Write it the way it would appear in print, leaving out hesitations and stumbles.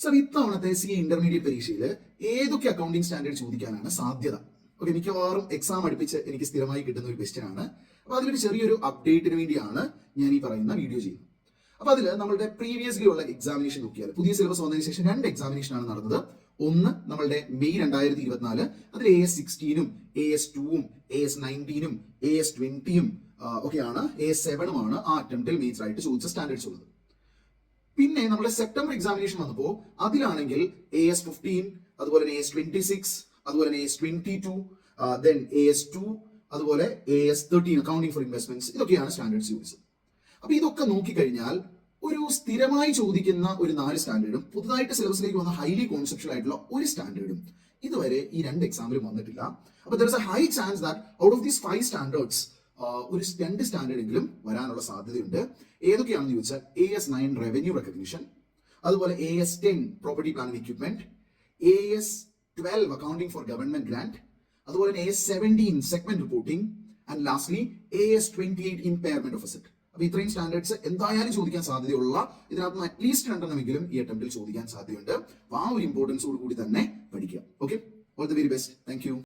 Sir, ഇത്തവണത്തെ intermediate പരീക്ഷയിൽ ഏതൊക്കെ അക്കൗണ്ടിംഗ് സ്റ്റാൻഡേർഡ് ചോദിക്കാനാണ് സാധ്യത? ഓക്കെ, മിക്കവാറും എക്സാം അടുപ്പിച്ച് എനിക്ക് സ്ഥിരമായി കിട്ടുന്ന ഒരു ക്വസ്റ്റ്യൻ ആണ്. അപ്പോൾ അതിലൊരു ചെറിയൊരു അപ്ഡേറ്റിന് വേണ്ടിയാണ് ഞാൻ ഈ പറയുന്ന വീഡിയോ ചെയ്യുന്നത്. അപ്പോൾ അതിൽ നമ്മളുടെ പ്രീവിയസ്ലി ഉള്ള എക്സാമിനേഷൻ നോക്കിയാൽ പുതിയ സിലബസ് വന്നതിന് ശേഷം 2 എക്സാമിനേഷൻ ആണ് നടന്നത്. ഒന്ന് നമ്മളുടെ മെയ് 2024, അതിൽ AS16 AS2 AS19 AS20 ഒക്കെയാണ്, AS7 ആ അറ്റംപ്റ്റിൽ മെയിൻസ് ആയിട്ട് ചോദിച്ച സ്റ്റാൻഡേർഡ്സ് ഉള്ളത്. പിന്നെ നമ്മുടെ സെപ്റ്റംബർ എക്സാമിനേഷൻ വന്നപ്പോൾ അതിലാണെങ്കിൽ AS15, അതുപോലെ AS26, അതുപോലെ AS22, ദെൻ AS2, അതുപോലെ AS13 അക്കൗണ്ടിംഗ് ഫോർ ഇൻവെസ്റ്റ്മെന്റ്സ്, ഇതൊക്കെയാണ് സ്റ്റാൻഡേർഡ്സ് ചോദിച്ചത്. അപ്പൊ ഇതൊക്കെ നോക്കിക്കഴിഞ്ഞാൽ ഒരു സ്ഥിരമായി ചോദിക്കുന്ന ഒരു 4 സ്റ്റാൻഡേർഡും പുതുതായിട്ട് സിലബസിലേക്ക് വന്ന ഹൈലി കോൺസെപ്ഷ്യൽ ആയിട്ടുള്ള ഒരു സ്റ്റാൻഡേർഡും ഇതുവരെ ഈ 2 എക്സാമിലും വന്നിട്ടില്ല. അപ്പൊ there is A high chance that out of these 5 standards ഒരു 2 സ്റ്റാൻഡേർഡെങ്കിലും വരാനുള്ള സാധ്യതയുണ്ട്. ഏതൊക്കെയാണെന്ന് ചോദിച്ചാൽ AS9 റവന്യൂ റെക്കഗ്നിഷൻ, അതുപോലെ AS10 property plant and equipment, AS12 accounting for government grant, അതുപോലെ AS17 segment reporting, and lastly AS28 impairment of asset. അപ്പൊ ഇത്രയും standards എന്തായാലും ചോദിക്കാൻ സാധ്യതയുള്ള, ഇതിനകത്ത് അറ്റ്ലീസ്റ്റ് 2 ഈ അറ്റംപ്റ്റിൽ ചോദിക്കാൻ സാധ്യതയുണ്ട്. അപ്പൊ ആ ഒരു ഇമ്പോർട്ടൻസോട് കൂടി തന്നെ പഠിക്കുക. Okay, all the very best. Thank you.